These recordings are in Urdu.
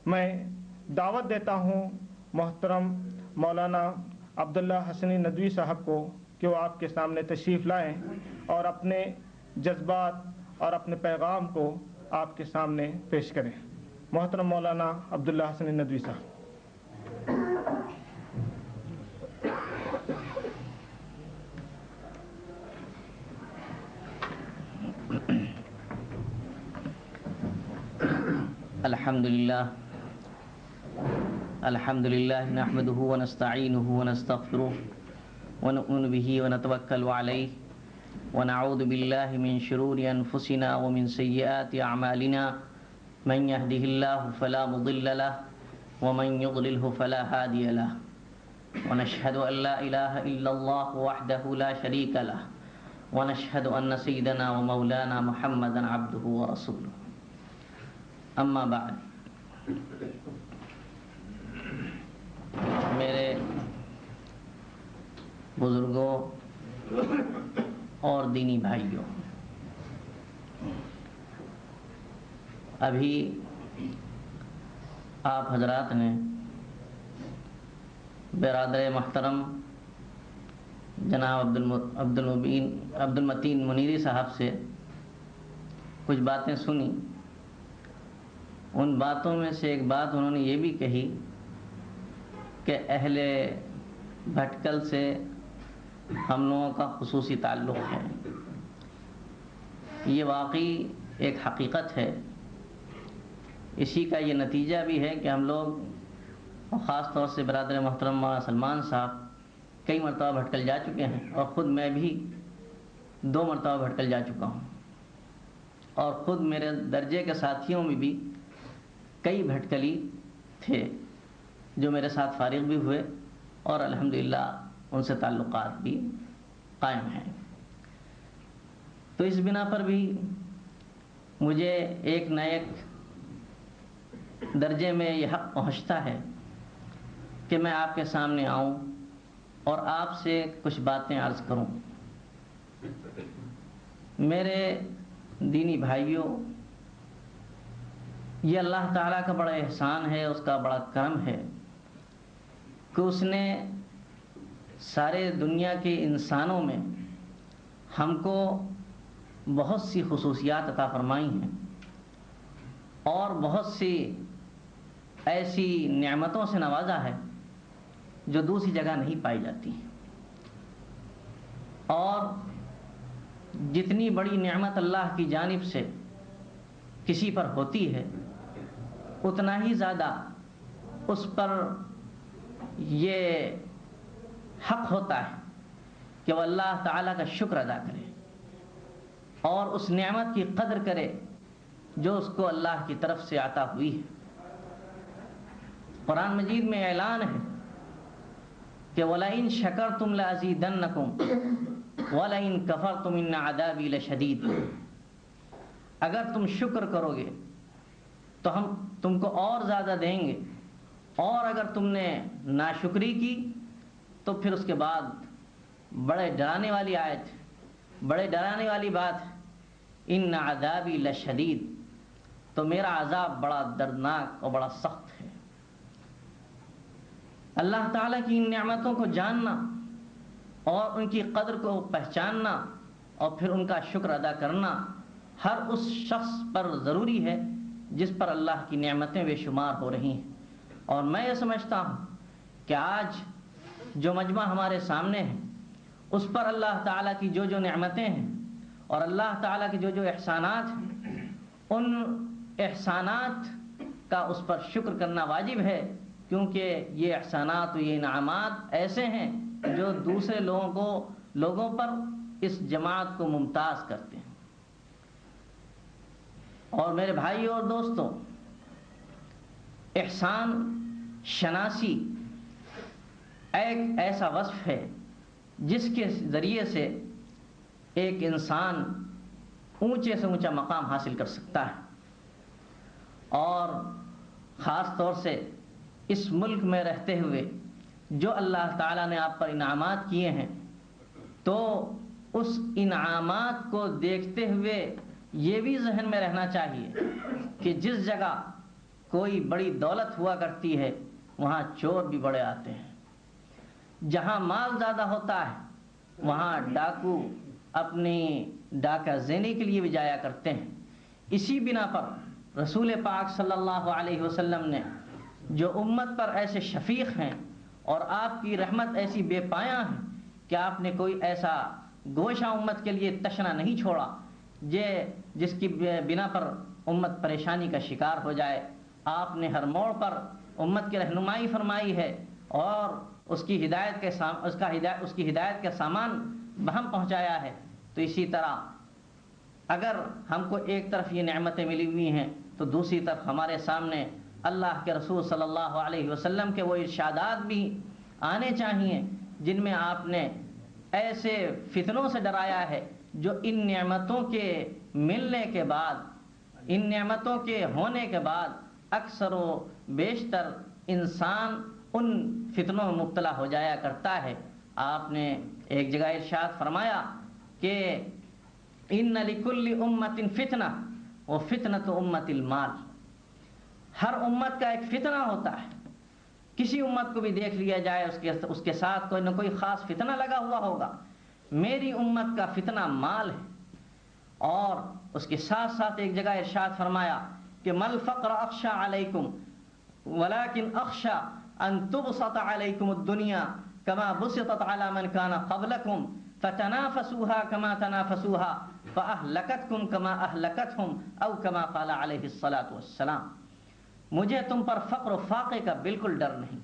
میں دعوت دیتا ہوں محترم مولانا عبداللہ حسنی ندوی صاحب کو کہ وہ آپ کے سامنے تشریف لائیں اور اپنے جذبات اور اپنے پیغام کو آپ کے سامنے پیش کریں۔ محترم مولانا عبداللہ حسنی ندوی صاحب۔ الحمد لله نحمده ونستعينه ونستغفره ونؤمن به ونتوكل عليه ونعوذ بالله من شرور أنفسنا ومن سيئات أعمالنا من يهده الله فلا مضل له ومن يضلله فلا هادي له ونشهد أن لا إله إلا الله وحده لا شريك له ونشهد أن سيدنا ومولانا محمدا عبده ورسوله اما بعد۔ میرے بزرگوں اور دینی بھائیوں، ابھی آپ حضرات نے برادر محترم جناب عبد المتین منیری صاحب سے کچھ باتیں سنی۔ ان باتوں میں سے ایک بات انہوں نے یہ بھی کہی کہ اہل بھٹکل سے ہم لوگوں کا خصوصی تعلق ہے۔ یہ واقعی ایک حقیقت ہے۔ اسی کا یہ نتیجہ بھی ہے کہ ہم لوگ، خاص طور سے برادر محترم مولانا سلمان صاحب، کئی مرتبہ بھٹکل جا چکے ہیں، اور خود میں بھی 2 مرتبہ بھٹکل جا چکا ہوں، اور خود میرے درجے کے ساتھیوں میں بھی کئی بھٹکلی تھے جو میرے ساتھ فارغ بھی ہوئے، اور الحمدللہ ان سے تعلقات بھی قائم ہیں۔ تو اس بنا پر بھی مجھے ایک نہ ایک درجے میں یہ حق پہنچتا ہے کہ میں آپ کے سامنے آؤں اور آپ سے کچھ باتیں عرض کروں۔ میرے دینی بھائیوں، یہ اللہ تعالیٰ کا بڑا احسان ہے، اس کا بڑا کرم ہے کہ اس نے سارے دنیا کے انسانوں میں ہم کو بہت سی خصوصیات عطا فرمائی ہیں، اور بہت سی ایسی نعمتوں سے نوازا ہے جو دوسری جگہ نہیں پائی جاتی۔ اور جتنی بڑی نعمت اللہ کی جانب سے کسی پر ہوتی ہے، اتنا ہی زیادہ اس پر یہ حق ہوتا ہے کہ وہ اللہ تعالیٰ کا شکر ادا کرے اور اس نعمت کی قدر کرے جو اس کو اللہ کی طرف سے عطا ہوئی ہے۔ قرآن مجید میں اعلان ہے کہ وَلَئِن شَكَرْتُمْ لَأَزِيدَنَّكُمْ وَلَئِن كَفَرْتُمْ إِنَّ عَذَابِي لَشَدِيدٌ۔ اگر تم شکر کرو گے تو ہم تم کو اور زیادہ دیں گے، اور اگر تم نے ناشکری کی تو پھر اس کے بعد بڑے ڈرانے والی آیت، بڑے ڈرانے والی بات، ان عذابی لشدید، تو میرا عذاب بڑا دردناک اور بڑا سخت ہے۔ اللہ تعالیٰ کی ان نعمتوں کو جاننا اور ان کی قدر کو پہچاننا اور پھر ان کا شکر ادا کرنا ہر اس شخص پر ضروری ہے جس پر اللہ کی نعمتیں بے شمار ہو رہی ہیں۔ اور میں یہ سمجھتا ہوں کہ آج جو مجمع ہمارے سامنے ہے، اس پر اللہ تعالیٰ کی جو جو نعمتیں ہیں اور اللہ تعالیٰ کے جو جو احسانات ہیں، ان احسانات کا اس پر شکر کرنا واجب ہے، کیونکہ یہ احسانات و یہ انعامات ایسے ہیں جو دوسرے لوگوں پر اس جماعت کو ممتاز کرتے ہیں۔ اور میرے بھائیوں اور دوستوں، احسان شناسی ایک ایسا وصف ہے جس کے ذریعے سے ایک انسان اونچے سے اونچا مقام حاصل کر سکتا ہے، اور خاص طور سے اس ملک میں رہتے ہوئے جو اللہ تعالیٰ نے آپ پر انعامات کیے ہیں، تو اس انعامات کو دیکھتے ہوئے یہ بھی ذہن میں رہنا چاہیے کہ جس جگہ کوئی بڑی دولت ہوا کرتی ہے وہاں چور بھی بڑے آتے ہیں، جہاں مال زیادہ ہوتا ہے وہاں ڈاکو اپنی ڈاکہ زینی کے لیے بھی جایا کرتے ہیں۔ اسی بنا پر رسول پاک صلی اللہ علیہ وسلم نے جو امت پر ایسے شفیق ہیں اور آپ کی رحمت ایسی بے پایاں ہے کہ آپ نے کوئی ایسا گوشہ امت کے لیے تشنا نہیں چھوڑا جس کی بنا پر امت پریشانی کا شکار ہو جائے۔ آپ نے ہر موڑ پر امت کی رہنمائی فرمائی ہے اور اس کی ہدایت کا سامان بہم پہنچایا ہے۔ تو اسی طرح اگر ہم کو ایک طرف یہ نعمتیں ملی ہوئی ہیں تو دوسری طرف ہمارے سامنے اللہ کے رسول صلی اللہ علیہ وسلم کے وہ ارشادات بھی آنے چاہیے جن میں آپ نے ایسے فتنوں سے ڈرایا ہے جو ان نعمتوں کے ملنے کے بعد، ان نعمتوں کے ہونے کے بعد اکثر و بیشتر انسان ان فتنوں میں مبتلا ہو جایا کرتا ہے۔ آپ نے ایک جگہ ارشاد فرمایا کہ ان لکل امت فتنہ وفتنۃ امت المال، ہر امت کا ایک فتنہ ہوتا ہے۔ کسی امت کو بھی دیکھ لیا جائے اس کے ساتھ کوئی نہ کوئی خاص فتنہ لگا ہوا ہوگا۔ میری امت کا فتنہ مال ہے۔ اور اس کے ساتھ ساتھ ایک جگہ ارشاد فرمایا کہ مل فقر اخشى علیکم ولکن اخشى ان تبسط علیکم الدنیا کما بسطت علی من کان قبلکم فتنافسوها كما تنافسوها فاهلكتكم كما اهلكتهم او كما قال علیہ الصلاۃ والسلام۔ مجھے تم پر فقر و فاقے کا بالکل ڈر نہیں،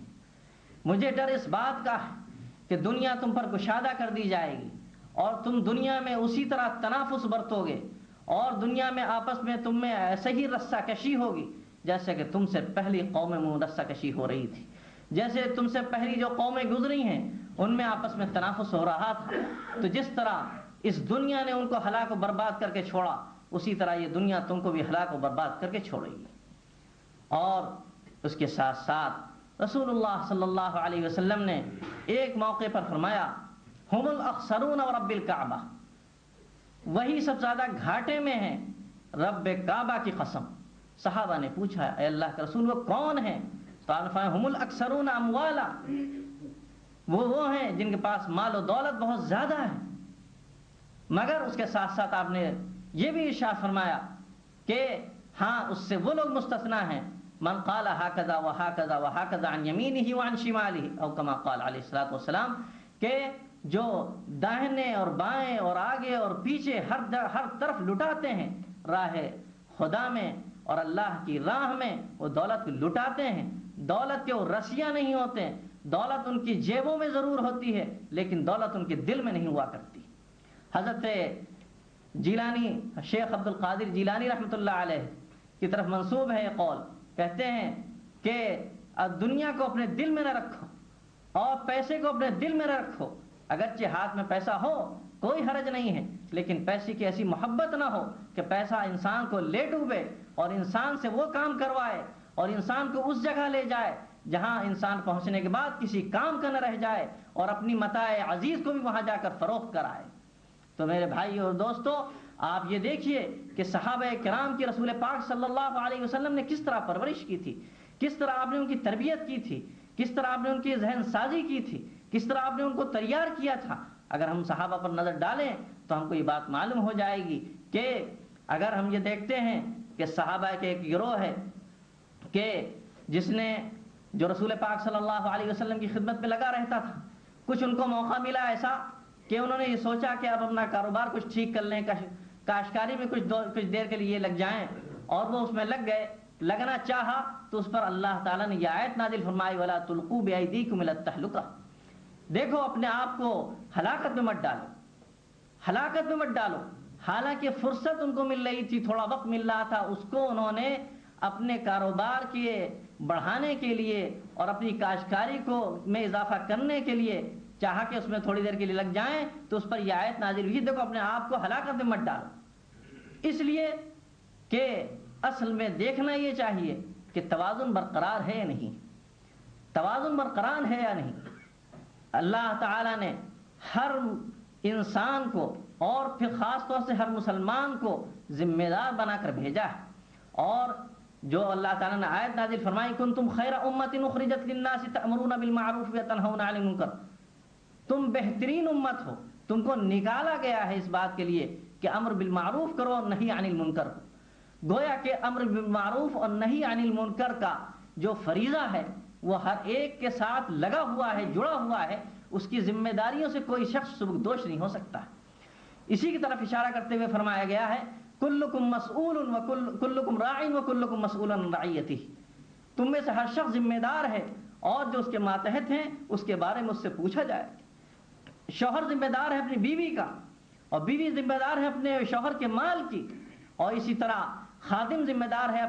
مجھے ڈر اس بات کا ہے کہ دنیا تم پر کشادہ کر دی جائے گی اور تم دنیا میں اسی طرح تنافس برتو گے اور دنیا میں آپس میں تم میں ایسے ہی رسہ کشی ہوگی جیسے کہ تم سے پہلی قومیں میں رسہ کشی ہو رہی تھی، جیسے تم سے پہلی جو قومیں گزری ہیں ان میں آپس میں تنافس ہو رہا تھا۔ تو جس طرح اس دنیا نے ان کو ہلاک و برباد کر کے چھوڑا اسی طرح یہ دنیا تم کو بھی ہلاک و برباد کر کے چھوڑے گی۔ اور اس کے ساتھ ساتھ رسول اللہ صلی اللہ علیہ وسلم نے ایک موقع پر فرمایا ہم الاخسرون ورب الکعبہ، وہی سب زیادہ گھاٹے میں ہیں رب کعبہ کی قسم۔ صحابہ نے پوچھا اے اللہ کے رسول وہ کون ہیں؟ تو آپ نے فرمایا ہم الاکثرون اموالا، وہ ہیں جن کے پاس مال و دولت بہت زیادہ ہے۔ مگر اس کے ساتھ ساتھ آپ نے یہ بھی ارشاد فرمایا کہ ہاں اس سے وہ لوگ مستثنا ہیں من قال ہکذا وہکذا وہکذا عن یمینہ وعن شمالہ او کما قال علیہ الصلوۃ والسلام، کہ جو داہنے اور بائیں اور آگے اور پیچھے ہر طرف لٹاتے ہیں راہ خدا میں اور اللہ کی راہ میں، وہ دولت لٹاتے ہیں، دولت کے وہ رسیاں نہیں ہوتے، دولت ان کی جیبوں میں ضرور ہوتی ہے لیکن دولت ان کے دل میں نہیں ہوا کرتی۔ حضرت جیلانی، شیخ عبد القادر جیلانی رحمۃ اللہ علیہ کی طرف منسوب ہے یہ قول، کہتے ہیں کہ دنیا کو اپنے دل میں نہ رکھو اور پیسے کو اپنے دل میں نہ رکھو، اگرچہ ہاتھ میں پیسہ ہو کوئی حرج نہیں ہے لیکن پیسے کی ایسی محبت نہ ہو کہ پیسہ انسان کو لے ڈوبے اور انسان سے وہ کام کروائے اور انسان کو اس جگہ لے جائے جہاں انسان پہنچنے کے بعد کسی کام کا نہ رہ جائے اور اپنی متاع عزیز کو بھی وہاں جا کر فروخت کرائے۔ تو میرے بھائی اور دوستو، آپ یہ دیکھیے کہ صحابہ کرام کی رسول پاک صلی اللہ علیہ وسلم نے کس طرح پرورش کی تھی، کس طرح آپ نے ان کی تربیت کی تھی، کس طرح آپ نے ان کی ذہن سازی کی تھی، کس طرح آپ نے ان کو تیار کیا تھا۔ اگر ہم صحابہ پر نظر ڈالیں تو ہم کو یہ بات معلوم ہو جائے گی کہ اگر ہم یہ دیکھتے ہیں کہ صحابہ کے ایک گروہ ہے کہ جس نے جو رسول پاک صلی اللہ علیہ وسلم کی خدمت میں لگا رہتا تھا، کچھ ان کو موقع ملا ایسا کہ انہوں نے یہ سوچا کہ اب اپنا کاروبار کچھ ٹھیک کر لیں، کاشتکاری میں کچھ دیر کے لیے لگ جائیں، اور وہ اس میں لگ گئے، لگنا چاہا تو اس پر اللہ تعالیٰ نے یہ آیت نازل فرمائی وَلَا تُلْقُوا بِأَيْدِيكُمْ إِلَى التَّهْلُكَةِ، دیکھو اپنے آپ کو ہلاکت میں مت ڈالو، ہلاکت میں مت ڈالو۔ حالانکہ فرصت ان کو مل رہی تھی، تھوڑا وقت مل رہا تھا، اس کو انہوں نے اپنے کاروبار کے بڑھانے کے لیے اور اپنی کاشتکاری کو میں اضافہ کرنے کے لیے چاہا کہ اس میں تھوڑی دیر کے لیے لگ جائیں، تو اس پر یہ آیت نازل ہوئی دیکھو اپنے آپ کو ہلاکت میں مت ڈالو۔ اس لیے کہ اصل میں دیکھنا یہ چاہیے کہ توازن برقرار ہے یا نہیں، توازن برقرار ہے یا نہیں۔ اللہ تعالیٰ نے ہر انسان کو اور پھر خاص طور سے ہر مسلمان کو ذمہ دار بنا کر بھیجا ہے، اور جو اللہ تعالیٰ نے آیت نازل فرمائی کنتم خیر امت اخرجت للناس تأمرون بالمعروف وتنہون عن المنکر، تم بہترین امت ہو، تم کو نکالا گیا ہے اس بات کے لیے کہ امر بالمعروف کرو اور نہی عن المنکر کو۔ گویا کہ امر بالمعروف اور نہی عن المنکر کا جو فریضہ ہے وہ ہر ایک کے ساتھ لگا ہوا ہے، جڑا ہوا ہے، اس کی ذمہ داریوں سے کوئی شخص سبکدوش نہیں ہو سکتا۔ اسی کی طرف اشارہ کرتے ہوئے فرمایا گیا ہے کلکم مسئول وکلکم راع وکلکم مسئول عن رعیتہ، تم میں سے ہر شخص ذمہ دار ہے اور جو اس کے ماتحت ہیں اس کے بارے میں اس سے پوچھا جائے۔ شوہر ذمہ دار ہے اپنی بیوی کا، اور بیوی ذمہ دار ہے اپنے شوہر کے مال کی، اور اسی طرح خادم ذمہ دار ہے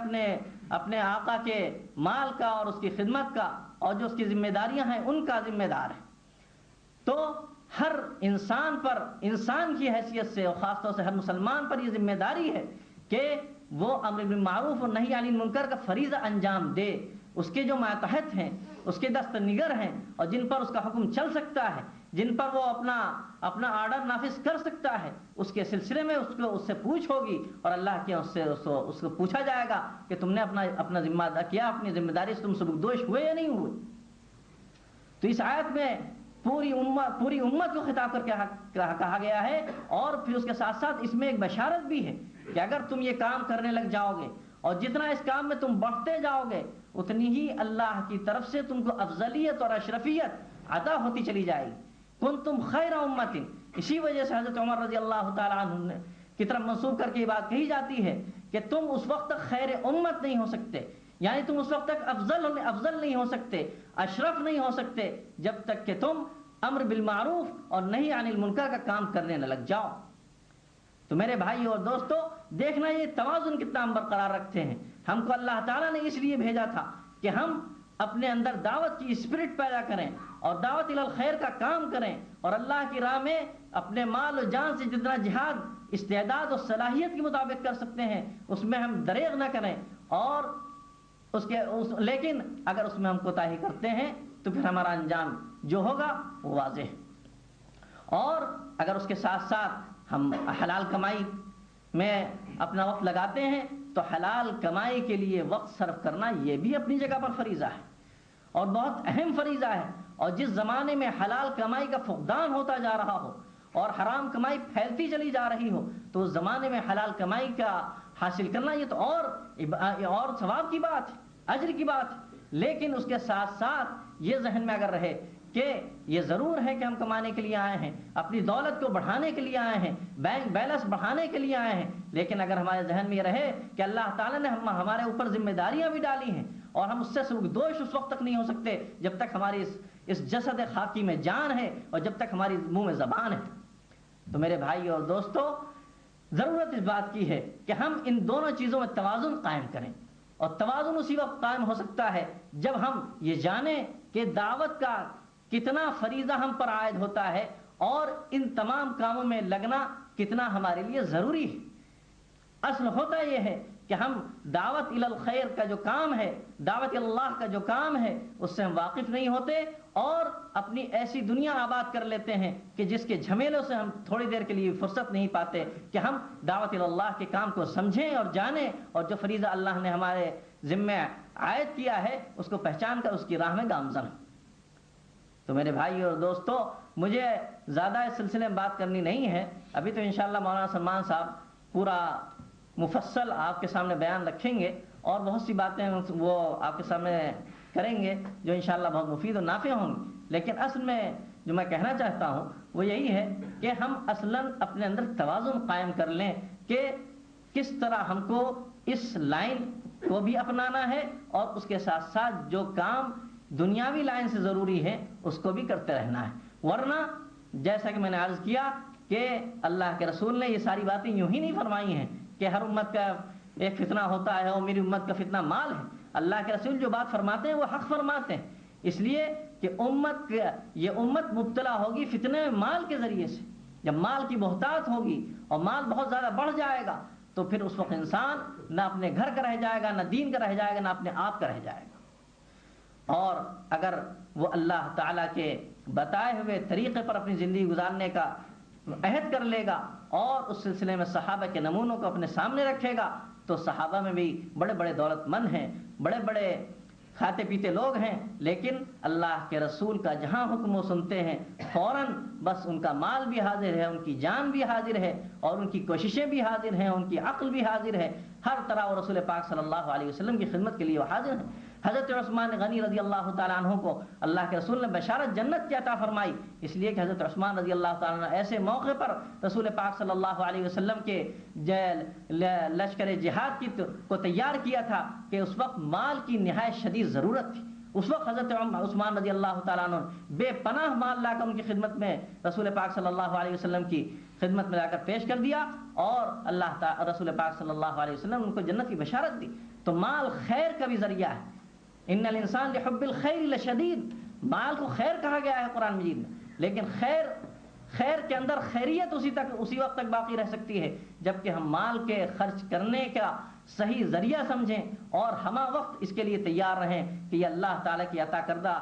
اپنے آقا کے مال کا اور اس کی خدمت کا، اور جو اس کی ذمہ داریاں ہیں ان کا ذمہ دار ہے۔ تو ہر انسان پر، انسان کی حیثیت سے اور خاص طور سے ہر مسلمان پر یہ ذمہ داری ہے کہ وہ امر بالمعروف اور نہی عن المنکر کا فریضہ انجام دے۔ اس کے جو ماتحت ہیں، اس کے دست نگر ہیں، اور جن پر اس کا حکم چل سکتا ہے، جن پر وہ اپنا آرڈر نافذ کر سکتا ہے، اس کے سلسلے میں اس سے پوچھ ہوگی، اور اللہ کے اس کو پوچھا جائے گا کہ تم نے اپنا ذمہ ادا کیا، اپنی ذمہ داری سے تم سبکدوش ہوئے یا نہیں ہوئے۔ تو اس آیت میں پوری امت کو خطاب کر کے کہا گیا ہے، اور پھر اس کے ساتھ ساتھ اس میں ایک بشارت بھی ہے کہ اگر تم یہ کام کرنے لگ جاؤ گے اور جتنا اس کام میں تم بڑھتے جاؤ گے اتنی ہی اللہ کی طرف سے تم کو افضلیت اور اشرفیت عطا ہوتی چلی جائے گی۔ کنتم خیر امت، اسی وجہ سے حضرت عمر رضی اللہ تعالیٰ عنہ کی طرف منسوب کر کے یہ بات کہی جاتی ہے کہ تم اس وقت تک خیر امت نہیں ہو سکتے، یعنی تم اس وقت تک افضل نہیں ہو سکتے، اشرف نہیں ہو سکتے، جب تک کہ تم امر بالمعروف اور نہی عن المنکر کا کام کرنے نہ لگ جاؤ۔ تو میرے بھائی اور دوستو، دیکھنا یہ توازن کتنا ہم برقرار رکھتے ہیں۔ ہم کو اللہ تعالیٰ نے اس لیے بھیجا تھا کہ ہم اپنے اندر دعوت کی اسپرٹ پیدا کریں اور دعوت الی الخیر کا کام کریں، اور اللہ کی راہ میں اپنے مال و جان سے جتنا جہاد استعداد اور صلاحیت کے مطابق کر سکتے ہیں اس میں ہم دریغ نہ کریں، اور لیکن اگر اس میں ہم کوتاہی کرتے ہیں تو پھر ہمارا انجام جو ہوگا وہ واضح ہے۔ اور اگر اس کے ساتھ ساتھ ہم حلال کمائی میں اپنا وقت لگاتے ہیں تو حلال کمائی کے لیے وقت صرف کرنا یہ بھی اپنی جگہ پر فریضہ ہے، اور بہت اہم فریضہ ہے۔ اور جس زمانے میں حلال کمائی کا فقدان ہوتا جا رہا ہو اور حرام کمائی پھیلتی چلی جا رہی ہو، تو اس زمانے میں حلال کمائی کا حاصل کرنا یہ تو اور ثواب کی بات ہے، اجر کی بات ہے۔ لیکن اس کے ساتھ ساتھ یہ ذہن میں اگر رہے کہ یہ ضرور ہے کہ ہم کمانے کے لیے آئے ہیں، اپنی دولت کو بڑھانے کے لیے آئے ہیں، بینک بیلنس بڑھانے کے لیے آئے ہیں، لیکن اگر ہمارے ذہن میں یہ رہے کہ اللہ تعالیٰ نے ہمارے اوپر ذمہ داریاں بھی ڈالی ہیں اور ہم اس سے سبکدوش اس وقت تک نہیں ہو سکتے جب تک ہماری اس جسد خاکی میں جان ہے اور جب تک ہماری منہ میں زبان ہے۔ تو میرے بھائی اور دوستو، ضرورت اس بات کی ہے کہ ہم ان دونوں چیزوں میں توازن قائم کریں، اور توازن اسی وقت قائم ہو سکتا ہے جب ہم یہ جانیں کہ دعوت کا کتنا فریضہ ہم پر عائد ہوتا ہے اور ان تمام کاموں میں لگنا کتنا ہمارے لیے ضروری ہے۔ اصل ہوتا یہ ہے کہ ہم دعوت الی الخیر کا جو کام ہے، دعوت اللہ کا جو کام ہے، اس سے ہم واقف نہیں ہوتے اور اپنی ایسی دنیا آباد کر لیتے ہیں کہ جس کے جھمیلوں سے ہم تھوڑی دیر کے لیے فرصت نہیں پاتے کہ ہم دعوت الی اللہ کے کام کو سمجھیں اور جانیں، اور جو فریضہ اللہ نے ہمارے ذمہ عائد کیا ہے اس کو پہچان کر اس کی راہ میں گامزن ہوں۔ تو میرے بھائی اور دوستو، مجھے زیادہ اس سلسلے میں بات کرنی نہیں ہے، ابھی تو انشاءاللہ مولانا سلمان صاحب پورا مفصل آپ کے سامنے بیان رکھیں گے اور بہت سی باتیں وہ آپ کے سامنے کریں گے جو انشاءاللہ بہت مفید و نافع ہوں گی۔ لیکن اصل میں جو میں کہنا چاہتا ہوں وہ یہی ہے کہ ہم اصلاً اپنے اندر توازن قائم کر لیں کہ کس طرح ہم کو اس لائن کو بھی اپنانا ہے اور اس کے ساتھ ساتھ جو کام دنیاوی لائن سے ضروری ہے اس کو بھی کرتے رہنا ہے۔ ورنہ جیسا کہ میں نے عرض کیا کہ اللہ کے رسول نے یہ ساری باتیں یوں ہی نہیں فرمائی ہیں کہ ہر امت کا ایک فتنہ ہوتا ہے اور میری امت کا فتنہ مال ہے۔ اللہ کے رسول جو بات فرماتے ہیں وہ حق فرماتے ہیں، اس لیے کہ یہ امت مبتلا ہوگی فتنے مال کے ذریعے سے۔ جب مال کی بہتات ہوگی اور مال بہت زیادہ بڑھ جائے گا تو پھر اس وقت انسان نہ اپنے گھر کا رہ جائے گا، نہ دین کا رہ جائے گا، نہ اپنے آپ کا رہ جائے گا۔ اور اگر وہ اللہ تعالیٰ کے بتائے ہوئے طریقے پر اپنی زندگی گزارنے کا عہد کر لے گا اور اس سلسلے میں صحابہ کے نمونوں کو اپنے سامنے رکھے گا تو صحابہ میں بھی بڑے بڑے دولت مند ہیں، بڑے بڑے کھاتے پیتے لوگ ہیں، لیکن اللہ کے رسول کا جہاں حکم وہ سنتے ہیں فوراً بس ان کا مال بھی حاضر ہے، ان کی جان بھی حاضر ہے، اور ان کی کوششیں بھی حاضر ہیں، ان کی عقل بھی حاضر ہے، ہر طرح وہ رسول پاک صلی اللہ علیہ وسلم کی خدمت کے لیے وہ حاضر ہیں۔ حضرت عثمان غنی رضی اللہ تعالیٰ عنہ کو اللہ کے رسول نے بشارت جنت کی عطا فرمائی، اس لیے کہ حضرت عثمان رضی اللہ تعالیٰ عنہ ایسے موقع پر رسول پاک صلی اللہ علیہ وسلم کے لشکر جہاد کو تیار کیا تھا کہ اس وقت مال کی نہایت شدید ضرورت تھی۔ اس وقت حضرت عثمان رضی اللہ تعالیٰ عنہ بے پناہ مال لا کر ان کی خدمت میں رسول پاک صلی اللہ علیہ وسلم کی خدمت میں لا کر پیش کر دیا، اور اللہ تعالیٰ رسول پاک صلی اللہ علیہ وسلم ان کو جنت کی بشارت دی۔ تو مال خیر کا بھی ذریعہ ہے، ان الانسان لحب الخیر لشدید، مال کو خیر کہا گیا ہے قرآن مجید میں، لیکن خیر کے اندر خیریت اسی وقت تک باقی رہ سکتی ہے جبکہ ہم مال کے خرچ کرنے کا صحیح ذریعہ سمجھیں اور ہمہ وقت اس کے لیے تیار رہیں کہ یہ اللہ تعالیٰ کی عطا کردہ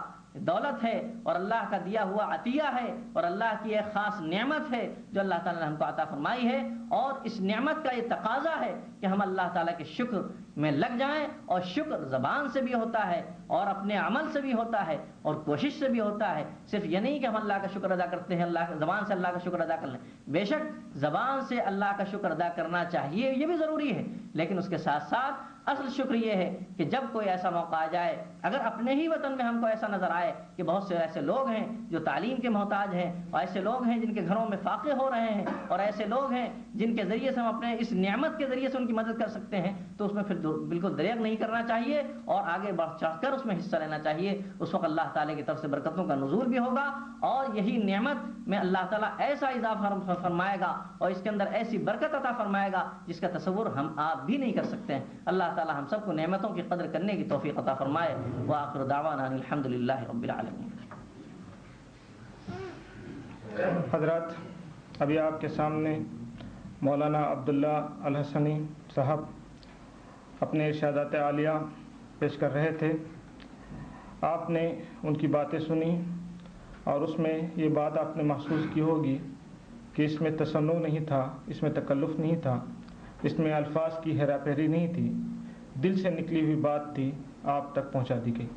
دولت ہے اور اللہ کا دیا ہوا عطیہ ہے اور اللہ کی ایک خاص نعمت ہے جو اللہ تعالیٰ نے ہم کو عطا فرمائی ہے، اور اس نعمت کا یہ تقاضا ہے کہ ہم اللہ تعالیٰ کے شکر میں لگ جائیں، اور شکر زبان سے بھی ہوتا ہے اور اپنے عمل سے بھی ہوتا ہے اور کوشش سے بھی ہوتا ہے۔ صرف یہ نہیں کہ ہم اللہ کا شکر ادا کرتے ہیں، زبان سے اللہ کا شکر ادا کر لیں، بے شک زبان سے اللہ کا شکر ادا کرنا چاہیے، یہ بھی ضروری ہے، لیکن اس کے ساتھ ساتھ اصل شکر یہ ہے کہ جب کوئی ایسا موقع آ جائے، اگر اپنے ہی وطن میں ہم کو ایسا نظر آئے کہ بہت سے ایسے لوگ ہیں جو تعلیم کے محتاج ہیں، اور ایسے لوگ ہیں جن کے گھروں میں فاقے ہو رہے ہیں، اور ایسے لوگ ہیں جن کے ذریعے سے ہم اپنے اس نعمت کے ذریعے سے ان کی مدد کر سکتے ہیں، تو اس میں پھر بالکل دریغ نہیں کرنا چاہیے اور آگے بڑھ چڑھ کر اس میں حصہ لینا چاہیے۔ اس وقت اللہ تعالیٰ کی طرف سے برکتوں کا نزول بھی ہوگا، اور یہی نعمت میں اللہ تعالیٰ ایسا اضافہ فرمائے گا اور اس کے اندر ایسی برکت عطا فرمائے گا جس کا تصور ہم آپ بھی نہیں کر سکتے ہیں۔ اللہ تعالیٰ ہم سب کو نعمتوں کی قدر کرنے کی توفیق عطا فرمائے۔ وآخر دعوانا الحمدللہ رب العالمین۔ حضرات، ابھی آپ کے سامنے مولانا عبداللہ الحسنی صاحب اپنے ارشادات عالیہ پیش کر رہے تھے۔ آپ نے ان کی باتیں سنی اور اس میں یہ بات آپ نے محسوس کی ہوگی کہ اس میں تصنع نہیں تھا، اس میں تکلف نہیں تھا، اس میں الفاظ کی ہیرا پھیری نہیں تھی، دل سے نکلی ہوئی بات تھی، آپ تک پہنچا دی گئی۔